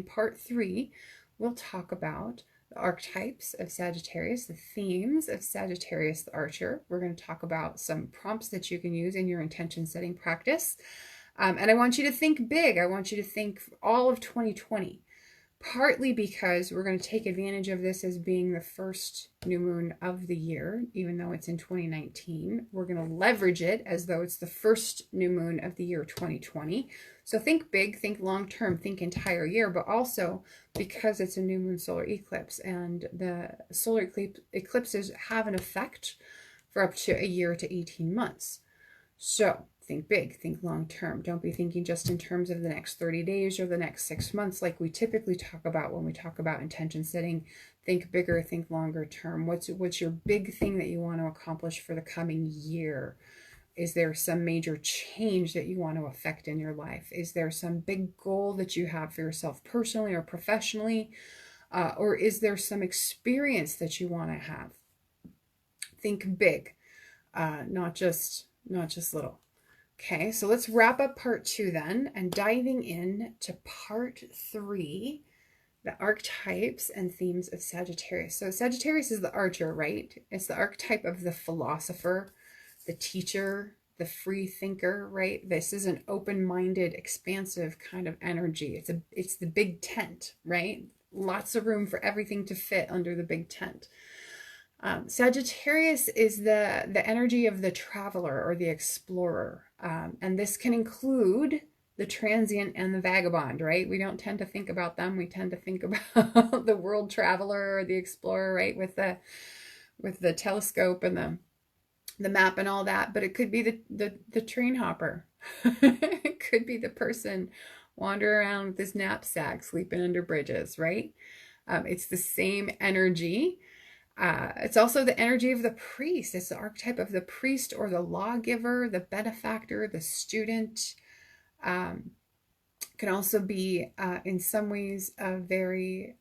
part 3, we'll talk about the archetypes of Sagittarius, the themes of Sagittarius the Archer. We're going to talk about some prompts that you can use in your intention setting practice. And I want you to think big. I want you to think all of 2020. Partly because we're going to take advantage of this as being the first new moon of the year, even though it's in 2019. We're going to leverage it as though it's the first new moon of the year 2020. So think big, think long term, think entire year, but also because it's a new moon solar eclipse, and the solar eclipses have an effect for up to a year to 18 months. So think big, think long term. Don't be thinking just in terms of the next 30 days or the next 6 months like we typically talk about when we talk about intention setting. Think bigger, think longer term. What's your big thing that you want to accomplish for the coming year? Is there some major change that you want to affect in your life? Is there some big goal that you have for yourself personally or professionally? Or is there some experience that you want to have? Think big, not just little. Okay, so let's wrap up part 2 then, and diving in to part 3, the archetypes and themes of Sagittarius. So Sagittarius is the archer, right? It's the archetype of the philosopher, the teacher, the free thinker, right? This is an open-minded, expansive kind of energy. It's the big tent, right? Lots of room for everything to fit under the big tent. Sagittarius is the energy of the traveler or the explorer. And this can include the transient and the vagabond, right? We don't tend to think about them. We tend to think about the world traveler or the explorer, right? With the telescope and the map and all that. But it could be the train hopper. It could be the person wandering around with his knapsack, sleeping under bridges, right? It's the same energy. It's also the energy of the priest. It's the archetype of the priest or the lawgiver, the benefactor, the student. Can also be, in some ways, a very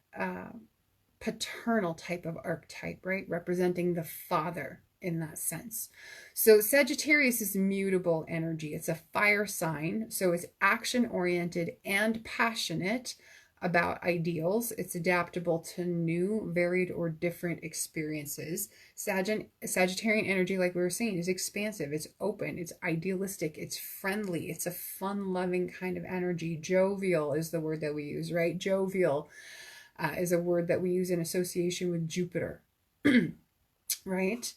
paternal type of archetype, right? Representing the father in that sense. So Sagittarius is mutable energy. It's a fire sign, so it's action-oriented and passionate about ideals. It's adaptable to new, varied, or different experiences. Sagittarian energy, like we were saying, is expansive. It's open. It's idealistic. It's friendly. It's a fun-loving kind of energy. Jovial is the word that we use, right? Jovial is a word that we use in association with Jupiter, right?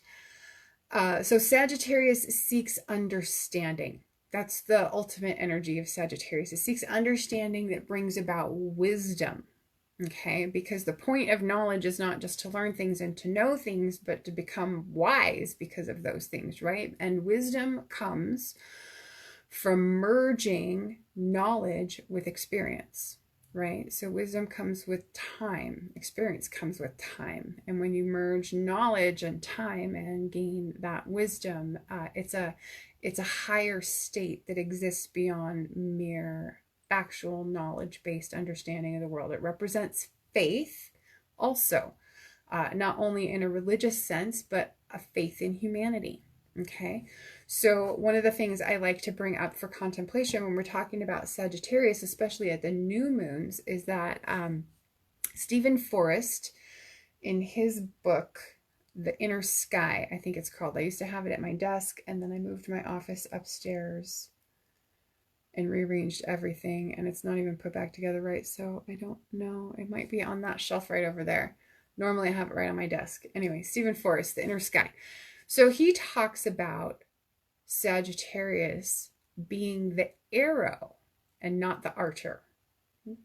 So Sagittarius seeks understanding. That's the ultimate energy of Sagittarius. It seeks understanding that brings about wisdom, okay? Because the point of knowledge is not just to learn things and to know things, but to become wise because of those things, right? And wisdom comes from merging knowledge with experience, right? So wisdom comes with time. Experience comes with time. And when you merge knowledge and time and gain that wisdom, it's a higher state that exists beyond mere factual knowledge-based understanding of the world. It represents faith also, not only in a religious sense, but a faith in humanity. Okay, so one of the things I like to bring up for contemplation when we're talking about Sagittarius, especially at the new moons, is that Stephen Forrest, in his book, The Inner Sky, I think it's called. I used to have it at my desk, and then I moved my office upstairs and rearranged everything, and it's not even put back together right, so I don't know. It might be on that shelf right over there. Normally I have it right on my desk. Anyway, Stephen Forrest, The Inner Sky. So he talks about Sagittarius being the arrow and not the archer.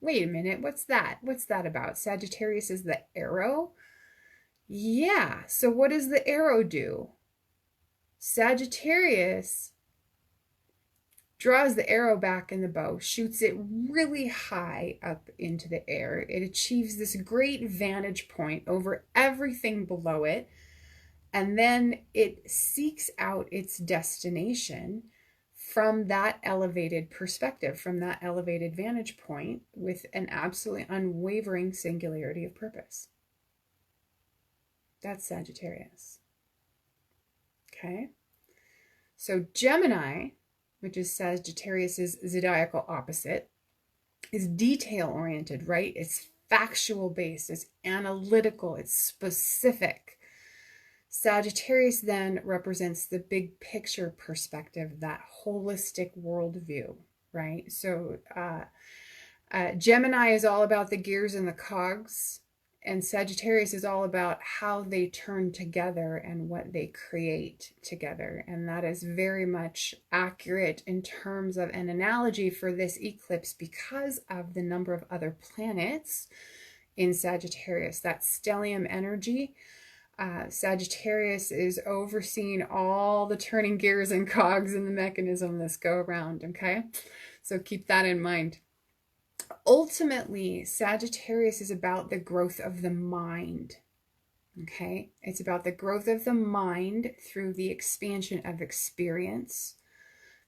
Wait a minute, what's that? What's that about? Sagittarius is the arrow? Yeah, so what does the arrow do? Sagittarius draws the arrow back in the bow, shoots it really high up into the air. It achieves this great vantage point over everything below it, and then it seeks out its destination from that elevated perspective, from that elevated vantage point, with an absolutely unwavering singularity of purpose. That's Sagittarius. Okay. So Gemini, which is Sagittarius's zodiacal opposite, is detail oriented, right? It's factual based, it's analytical, it's specific. Sagittarius then represents the big picture perspective, that holistic worldview, right? So Gemini is all about the gears and the cogs, and Sagittarius is all about how they turn together and what they create together. And that is very much accurate in terms of an analogy for this eclipse because of the number of other planets in Sagittarius, that stellium energy. Sagittarius is overseeing all the turning gears and cogs in the mechanism this go around, okay? So keep that in mind. Ultimately, Sagittarius is about the growth of the mind, okay? It's about the growth of the mind through the expansion of experience,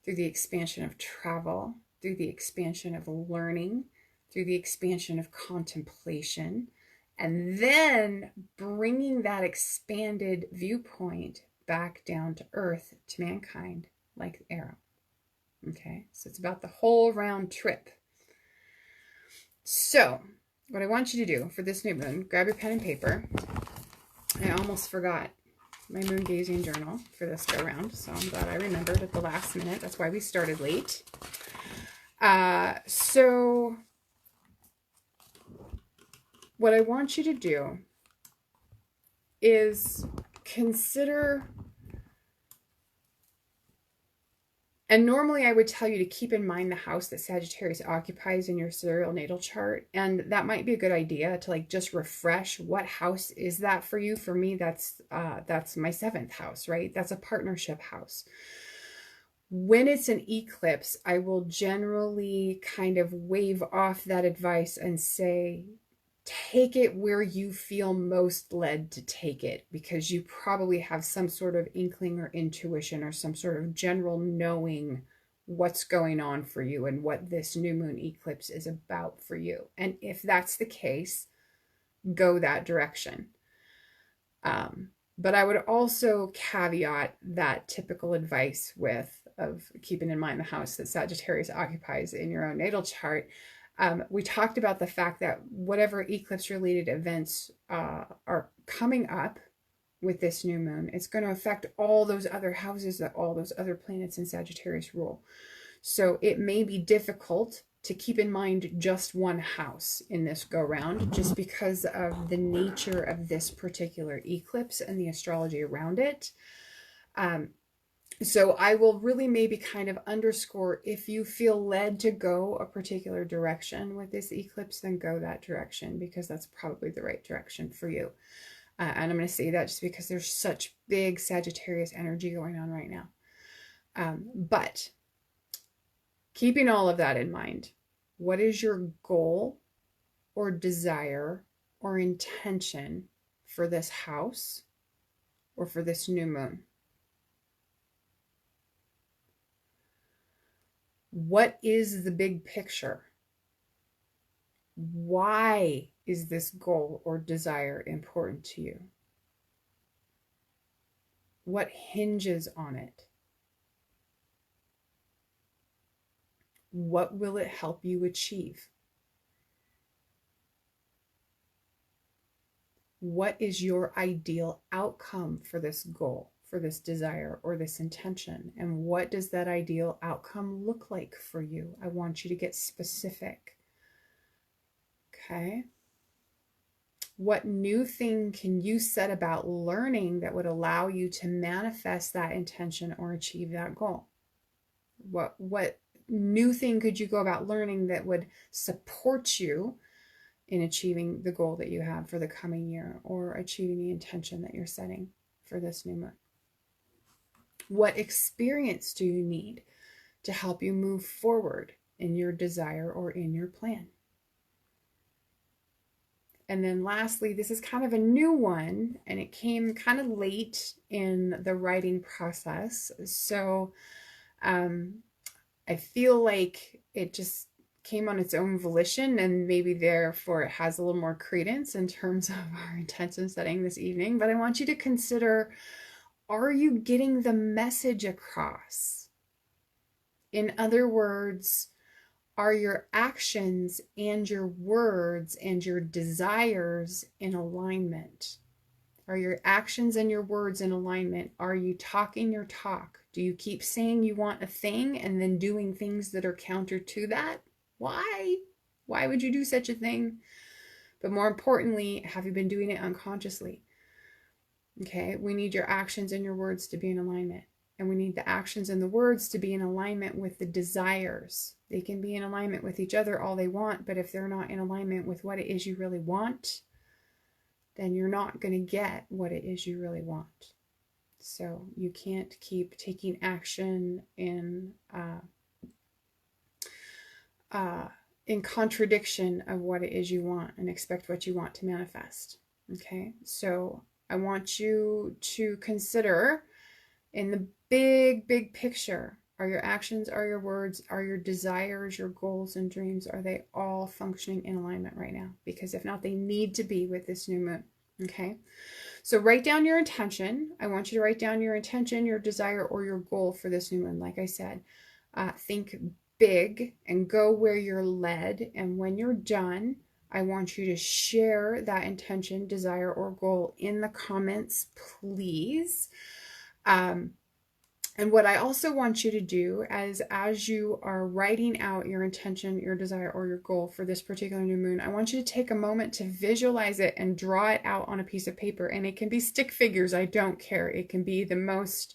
through the expansion of travel, through the expansion of learning, through the expansion of contemplation, and then bringing that expanded viewpoint back down to earth, to mankind, like the arrow. Okay, so it's about the whole round trip. So what I want you to do for this new moon, grab your pen and paper. I almost forgot my moon gazing journal for this go round, so I'm glad I remembered at the last minute. That's why we started late. So what I want you to do is consider, and normally I would tell you to keep in mind the house that Sagittarius occupies in your sidereal natal chart, and that might be a good idea to like just refresh what house is that for you. For me, that's my 7th house, right? That's a partnership house. When it's an eclipse, I will generally kind of wave off that advice and say, take it where you feel most led to take it, because you probably have some sort of inkling or intuition or some sort of general knowing what's going on for you and what this new moon eclipse is about for you. And if that's the case, go that direction. But I would also caveat that typical advice of keeping in mind the house that Sagittarius occupies in your own natal chart. We talked about the fact that whatever eclipse related events are coming up with this new moon, it's going to affect all those other houses that all those other planets in Sagittarius rule. So it may be difficult to keep in mind just one house in this go round, just because of the nature of this particular eclipse and the astrology around it. So I will really maybe kind of underscore, if you feel led to go a particular direction with this eclipse, then go that direction, because that's probably the right direction for you. And I'm going to say that just because there's such big Sagittarius energy going on right now. But keeping all of that in mind, what is your goal or desire or intention for this house or for this new moon? What is the big picture? Why is this goal or desire important to you? What hinges on it? What will it help you achieve? What is your ideal outcome for this goal, for this desire, or this intention? And what does that ideal outcome look like for you? I want you to get specific. Okay. What new thing can you set about learning that would allow you to manifest that intention or achieve that goal? What new thing could you go about learning that would support you in achieving the goal that you have for the coming year, or achieving the intention that you're setting for this new month? What experience do you need to help you move forward in your desire or in your plan? And then lastly, this is kind of a new one, and it came kind of late in the writing process. So I feel like it just came on its own volition, and maybe therefore it has a little more credence in terms of our intention setting this evening. But I want you to consider, are you getting the message across? In other words, Are your actions and your words and your desires in alignment? Are your actions and your words in alignment? Are you talking your talk? Do you keep saying you want a thing and then doing things that are counter to that? Why? Why would you do such a thing? But more importantly, have you been doing it unconsciously? Okay, we need your actions and your words to be in alignment. And we need the actions and the words to be in alignment with the desires. They can be in alignment with each other all they want, but if they're not in alignment with what it is you really want, then you're not going to get what it is you really want. So you can't keep taking action in contradiction of what it is you want and expect what you want to manifest. Okay, so I want you to consider in the big picture, are your actions, are your words, are your desires, your goals and dreams, are they all functioning in alignment right now? Because if not, they need to be with this new moon. Okay, so write down your intention. I want you to write down your intention, your desire, or your goal for this new moon. Like I said, think big and go where you're led. And when you're done, I want you to share that intention, desire, or goal in the comments, please. And what I also want you to do as you are writing out your intention, your desire, or your goal for this particular new moon, I want you to take a moment to visualize it and draw it out on a piece of paper. And it can be stick figures. I don't care. It can be the most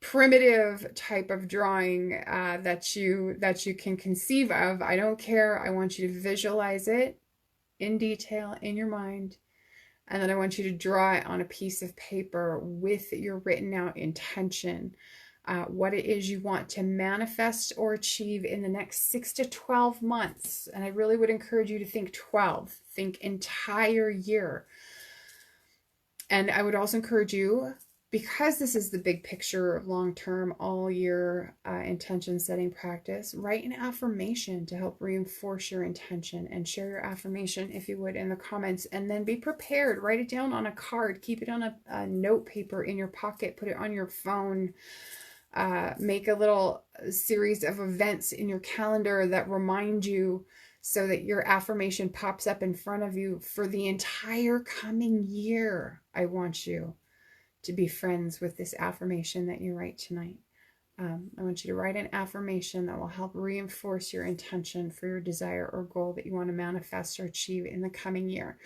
primitive type of drawing that you can conceive of. I don't care. I want you to visualize it in detail in your mind. And then I want you to draw it on a piece of paper with your written out intention, what it is you want to manifest or achieve in the next 6 to 12 months. And I really would encourage you to think 12, think entire year. And I would also encourage you, because this is the big picture, long-term, all-year intention setting practice, write an affirmation to help reinforce your intention, and share your affirmation, if you would, in the comments. And then be prepared. Write it down on a card. Keep it on a note paper in your pocket. Put it on your phone. Make a little series of events in your calendar that remind you, so that your affirmation pops up in front of you for the entire coming year. I want you to be friends with this affirmation that you write tonight. I want you to write an affirmation that will help reinforce your intention for your desire or goal that you want to manifest or achieve in the coming year.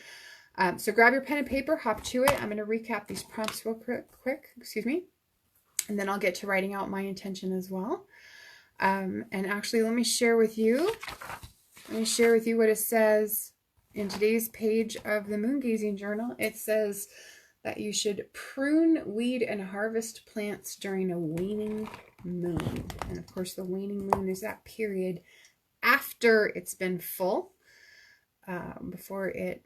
So grab your pen and paper, hop to it. I'm going to recap these prompts real quick, and then I'll get to writing out my intention as well. And actually, let me share with you what it says in today's page of the Moon Gazing Journal. It says that you should prune, weed, and harvest plants during a waning moon. And of course, the waning moon is that period after it's been full, before it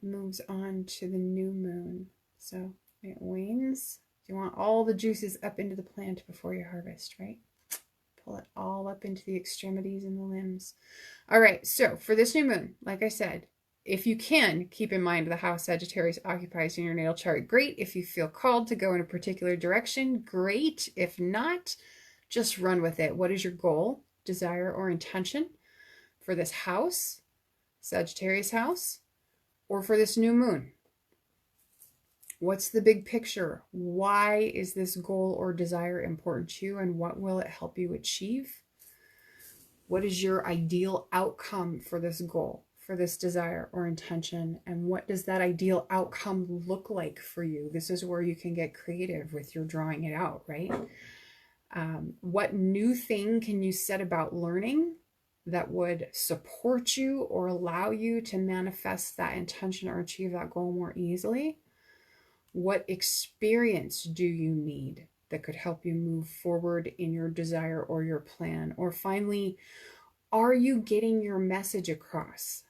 moves on to the new moon. So it wanes. You want all the juices up into the plant before you harvest, right? Pull it all up into the extremities and the limbs. All right, so for this new moon, like I said, if you can, keep in mind the house Sagittarius occupies in your natal chart. Great. If you feel called to go in a particular direction, great. If not, just run with it. What is your goal, desire, or intention for this house, Sagittarius house, or for this new moon? What's the big picture? Why is this goal or desire important to you, and what will it help you achieve? What is your ideal outcome for this goal, for this desire or intention, and what does that ideal outcome look like for you? This is where you can get creative with your drawing it out, right? What new thing can you set about learning that would support you or allow you to manifest that intention or achieve that goal more easily? What experience do you need that could help you move forward in your desire or your plan? Or finally, are you getting your message across?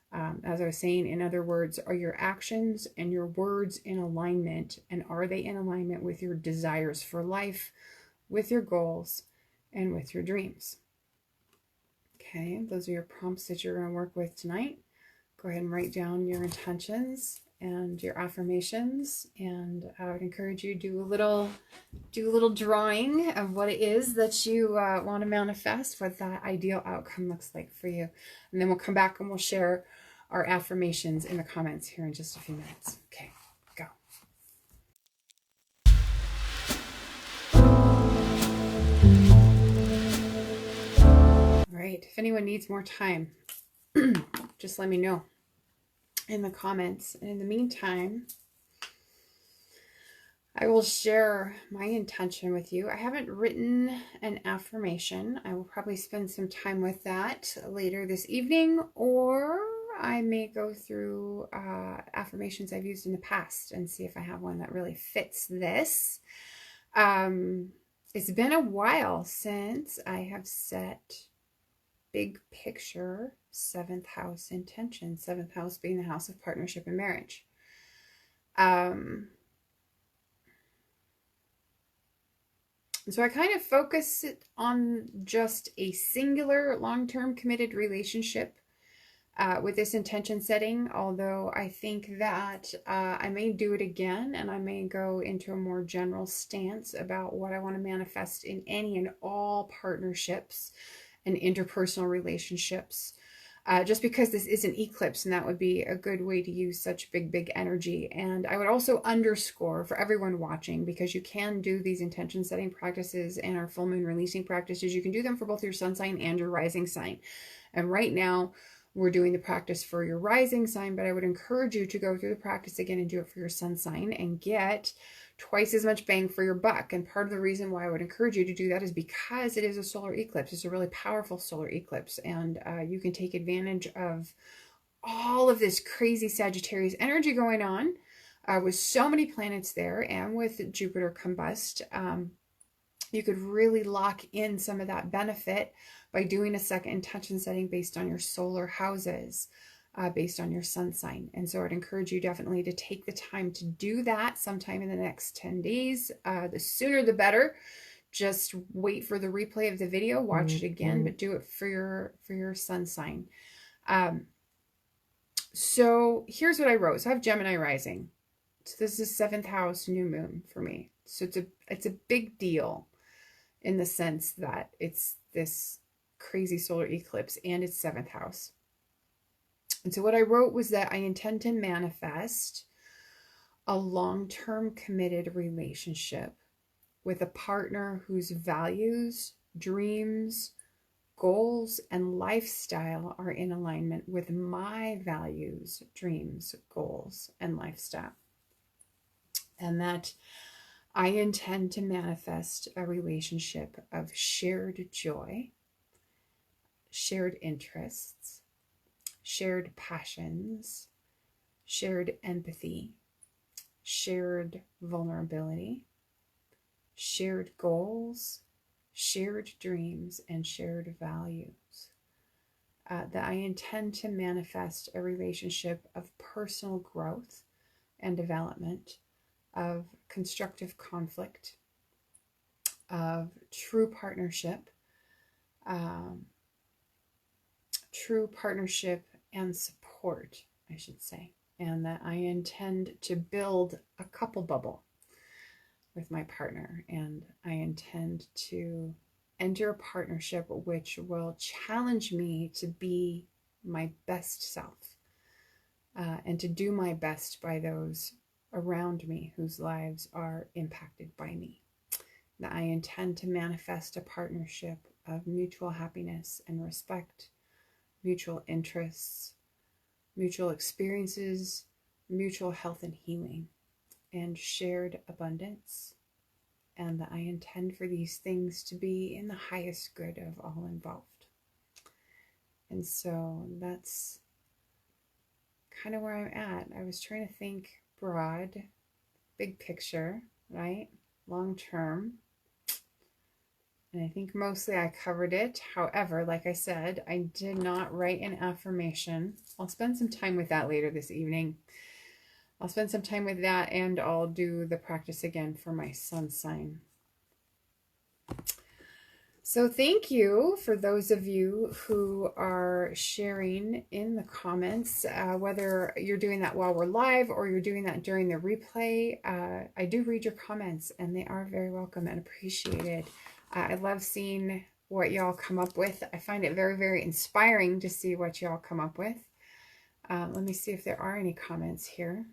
As I was saying, in other words, are your actions and your words in alignment? And are they in alignment with your desires for life, with your goals, and with your dreams? Okay, those are your prompts that you're going to work with tonight. Go ahead and write down your intentions and your affirmations. And I would encourage you to do a little drawing of what it is that you want to manifest, what that ideal outcome looks like for you. And then we'll come back and we'll share our affirmations in the comments here in just a few minutes. Okay, go. All right, if anyone needs more time, just let me know in the comments. And in the meantime, I will share my intention with you. I haven't written an affirmation. I will probably spend some time with that later this evening, or I may go through affirmations I've used in the past and see if I have one that really fits this. It's been a while since I have set big picture 7th house intention, 7th house being the house of partnership and marriage. So I kind of focus it on just a singular long-term committed relationship with this intention setting, although I think that I may do it again and I may go into a more general stance about what I want to manifest in any and all partnerships and interpersonal relationships. Just because this is an eclipse, and that would be a good way to use such big energy. And I would also underscore for everyone watching, because you can do these intention setting practices and our full moon releasing practices. You can do them for both your sun sign and your rising sign. And right now we're doing the practice for your rising sign, but I would encourage you to go through the practice again and do it for your sun sign and get twice as much bang for your buck. And part of the reason why I would encourage you to do that is because it is a solar eclipse. It's a really powerful solar eclipse, and you can take advantage of all of this crazy Sagittarius energy going on with so many planets there, and with Jupiter combust. You could really lock in some of that benefit by doing a second intention setting based on your solar houses. Based on your sun sign. And so I'd encourage you definitely to take the time to do that sometime in the next 10 days. The sooner the better. Just wait for the replay of the video, watch it again, but do it for your sun sign. So here's what I wrote. So I have Gemini rising. So this is 7th house new moon for me. So it's a big deal in the sense that it's this crazy solar eclipse and it's 7th house. And so what I wrote was that I intend to manifest a long-term committed relationship with a partner whose values, dreams, goals, and lifestyle are in alignment with my values, dreams, goals, and lifestyle. And that I intend to manifest a relationship of shared joy, shared interests, shared passions, shared empathy, shared vulnerability, shared goals, shared dreams, and shared values. That I intend to manifest a relationship of personal growth and development, of constructive conflict, of true partnership, and support, I should say, and that I intend to build a couple bubble with my partner, and I intend to enter a partnership which will challenge me to be my best self, and to do my best by those around me whose lives are impacted by me. That I intend to manifest a partnership of mutual happiness and respect, mutual interests, mutual experiences, mutual health and healing, and shared abundance. And that I intend for these things to be in the highest good of all involved. And so that's kind of where I'm at. I was trying to think broad, big picture, right? Long term. And I think mostly I covered it. However, like I said, I did not write an affirmation. I'll spend some time with that later this evening. I'll spend some time with that, and I'll do the practice again for my sun sign. So thank you for those of you who are sharing in the comments, whether you're doing that while we're live or you're doing that during the replay. I do read your comments and they are very welcome and appreciated. I love seeing what y'all come up with. I find it very, very inspiring to see what y'all come up with. Let me see if there are any comments here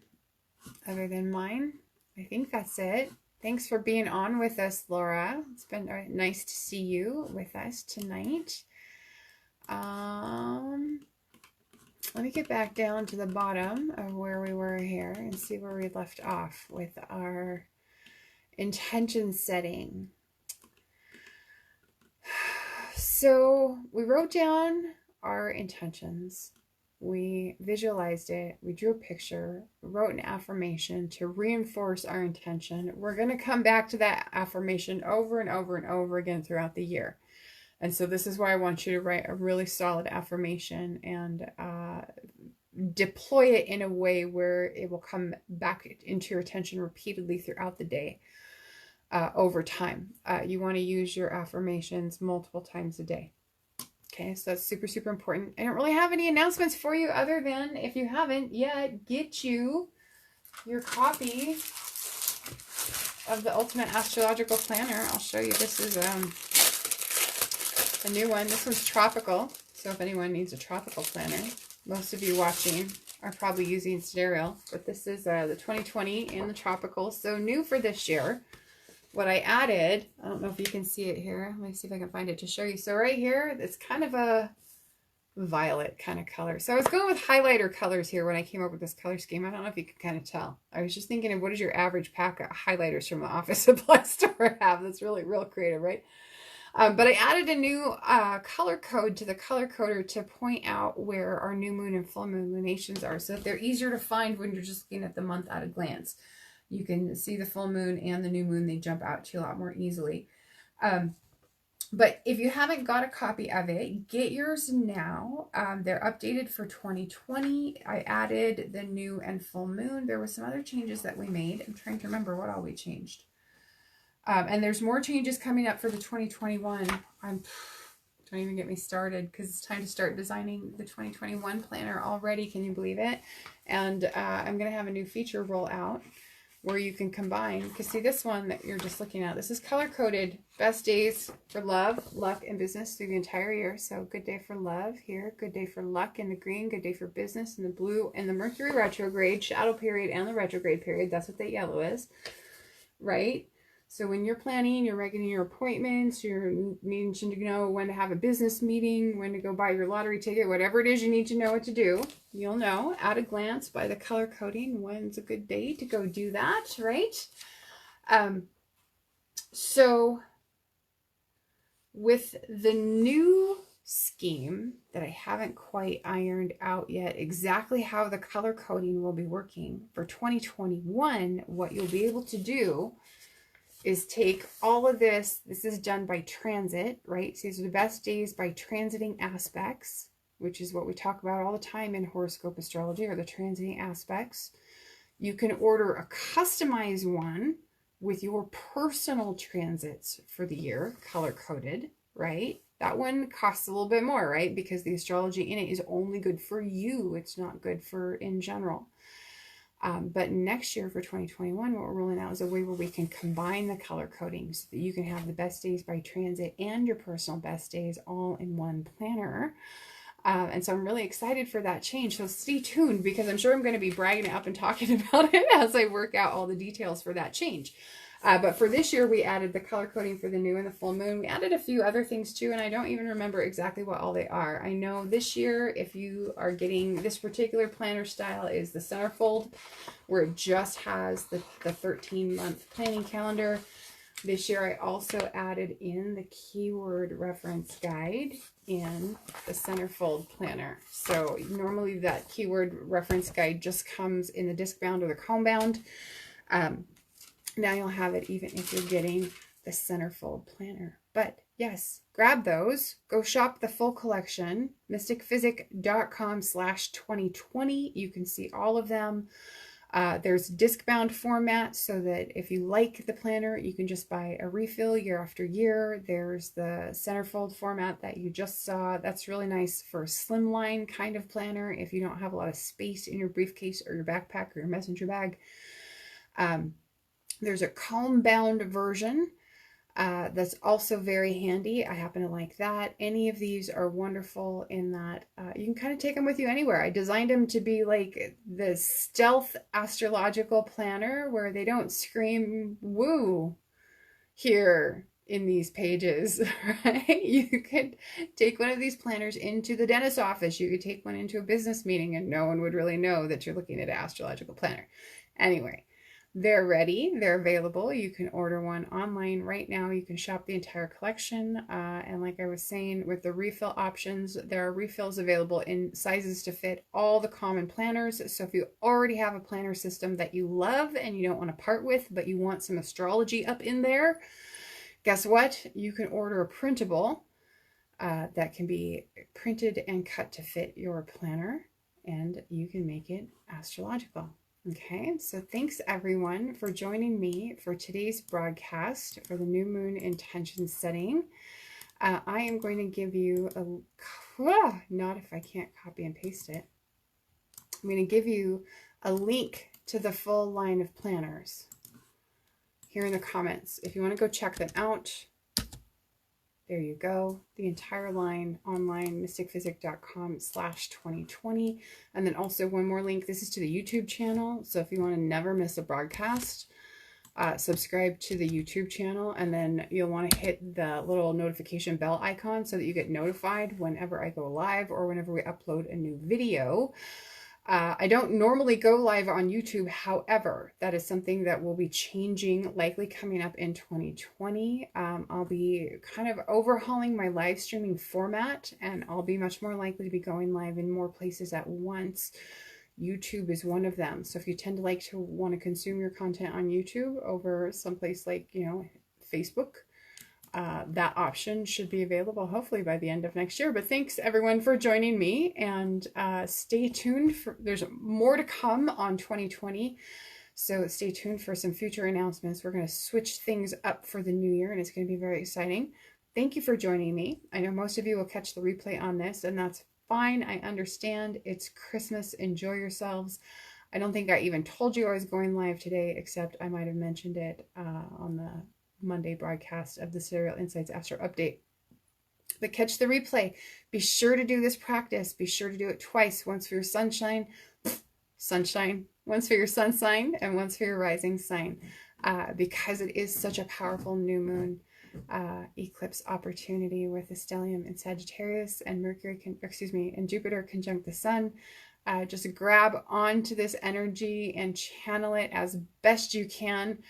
other than mine. I think that's it. Thanks for being on with us, Laura. It's been nice to see you with us tonight. Let me get back down to the bottom of where we were here and see where we left off with our intention setting. So we wrote down our intentions. We visualized it, we drew a picture, wrote an affirmation to reinforce our intention. We're going to come back to that affirmation over and over and over again throughout the year. And so this is why I want you to write a really solid affirmation and deploy it in a way where it will come back into your attention repeatedly throughout the day over time. You want to use your affirmations multiple times a day. Okay, so that's super, super important. I don't really have any announcements for you other than, if you haven't yet, get you your copy of the Ultimate Astrological Planner. I'll show you. This is a new one. This one's tropical, so if anyone needs a tropical planner, most of you watching are probably using Sidereal, but this is the 2020 in the tropical, so new for this year. What I added, I don't know if you can see it here. Let me see if I can find it to show you. So right here, it's kind of a violet kind of color. So I was going with highlighter colors here when I came up with this color scheme. I don't know if you can kind of tell. I was just thinking of what does your average pack of highlighters from the office supply store have? That's really real creative, right? But I added a new color code to the color coder to point out where our new moon and full moon lunations are. So that they're easier to find when you're just looking at the month at a glance. You can see the full moon and the new moon. They jump out to you a lot more easily. But if you haven't got a copy of it, get yours now. They're updated for 2020. I added the new and full moon. There were some other changes that we made. I'm trying to remember what all we changed. And there's more changes coming up for the 2021. Don't even get me started because it's time to start designing the 2021 planner already. Can you believe it? And I'm going to have a new feature roll out where you can combine, because see this one that you're just looking at, this is color coded. Best days for love, luck, and business through the entire year. So good day for love here, good day for luck in the green, good day for business in the blue, and the Mercury retrograde, shadow period, and the retrograde period. That's what that yellow is, right? So when you're planning, you're writing your appointments, you're needing to know when to have a business meeting, when to go buy your lottery ticket, whatever it is you need to know what to do, you'll know at a glance by the color coding when's a good day to go do that, right? So with the new scheme that I haven't quite ironed out yet, exactly how the color coding will be working for 2021, what you'll be able to do is take all of this. This is done by transit, right? So these are the best days by transiting aspects, which is what we talk about all the time in horoscope astrology, or the transiting aspects. You can order a customized one with your personal transits for the year, color-coded, right? That one costs a little bit more, right? Because the astrology in it is only good for you. It's not good for in general. But next year for 2021, what we're rolling out is a way where we can combine the color coding so that you can have the best days by transit and your personal best days all in one planner. And so I'm really excited for that change. So stay tuned, because I'm sure I'm going to be bragging it up and talking about it as I work out all the details for that change. But for this year, we added the color coding for the new and the full moon. We added a few other things too, and I don't even remember exactly what all they are. I know this year, if you are getting this particular planner style, is the centerfold, where it just has the 13-month planning calendar. This year, I also added in the keyword reference guide in the centerfold planner. So normally that keyword reference guide just comes in the disc bound or the comb bound. Now you'll have it even if you're getting the centerfold planner. But yes, grab those. Go shop the full collection. MystickPhysick.com/2020. You can see all of them. There's disc-bound format so that if you like the planner, you can just buy a refill year after year. There's the centerfold format that you just saw. That's really nice for a slimline kind of planner if you don't have a lot of space in your briefcase or your backpack or your messenger bag. There's a comb-bound version that's also very handy. I happen to like that. Any of these are wonderful in that you can kind of take them with you anywhere. I designed them to be like the stealth astrological planner where they don't scream woo here in these pages, right? You could take one of these planners into the dentist's office. You could take one into a business meeting and no one would really know that you're looking at an astrological planner. Anyway, they're ready. They're available. You can order one online right now. You can shop the entire collection. And like I was saying, with the refill options, there are refills available in sizes to fit all the common planners. So if you already have a planner system that you love and you don't want to part with, but you want some astrology up in there, guess what? You can order a printable that can be printed and cut to fit your planner, and you can make it astrological. Okay, so thanks everyone for joining me for today's broadcast for the new moon intention setting. I am going to give you not if I can't copy and paste it. I'm going to give you a link to the full line of planners here in the comments. If you want to go check them out, there you go. The entire line online, mystickphysick.com/2020. And then also one more link. This is to the YouTube channel. So if you want to never miss a broadcast, subscribe to the YouTube channel. And then you'll want to hit the little notification bell icon so that you get notified whenever I go live or whenever we upload a new video. I don't normally go live on YouTube. However, that is something that will be changing, likely coming up in 2020. I'll be kind of overhauling my live streaming format, and I'll be much more likely to be going live in more places at once. YouTube is one of them. So if you tend to like to want to consume your content on YouTube over someplace like, you know, Facebook, that option should be available hopefully by the end of next year. But thanks everyone for joining me, and stay tuned for, there's more to come on 2020. So stay tuned for some future announcements. We're going to switch things up for the new year, and it's going to be very exciting. Thank you for joining me. I know most of you will catch the replay on this, and that's fine. I understand. It's Christmas. Enjoy yourselves. I don't think I even told you I was going live today, except I might have mentioned it on the Monday broadcast of the Sidereal Insights Astro update. But catch the replay. Be sure to do this practice. Be sure to do it twice. Once for your sunshine, once for your sun sign, and once for your rising sign, because it is such a powerful new moon eclipse opportunity with the stellium in Sagittarius and and Jupiter conjunct the sun. Just grab onto this energy and channel it as best you can.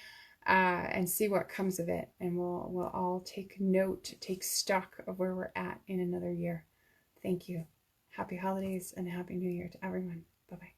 And see what comes of it. And we'll all take note, take stock of where we're at in another year. Thank you. Happy holidays and Happy New Year to everyone. Bye-bye.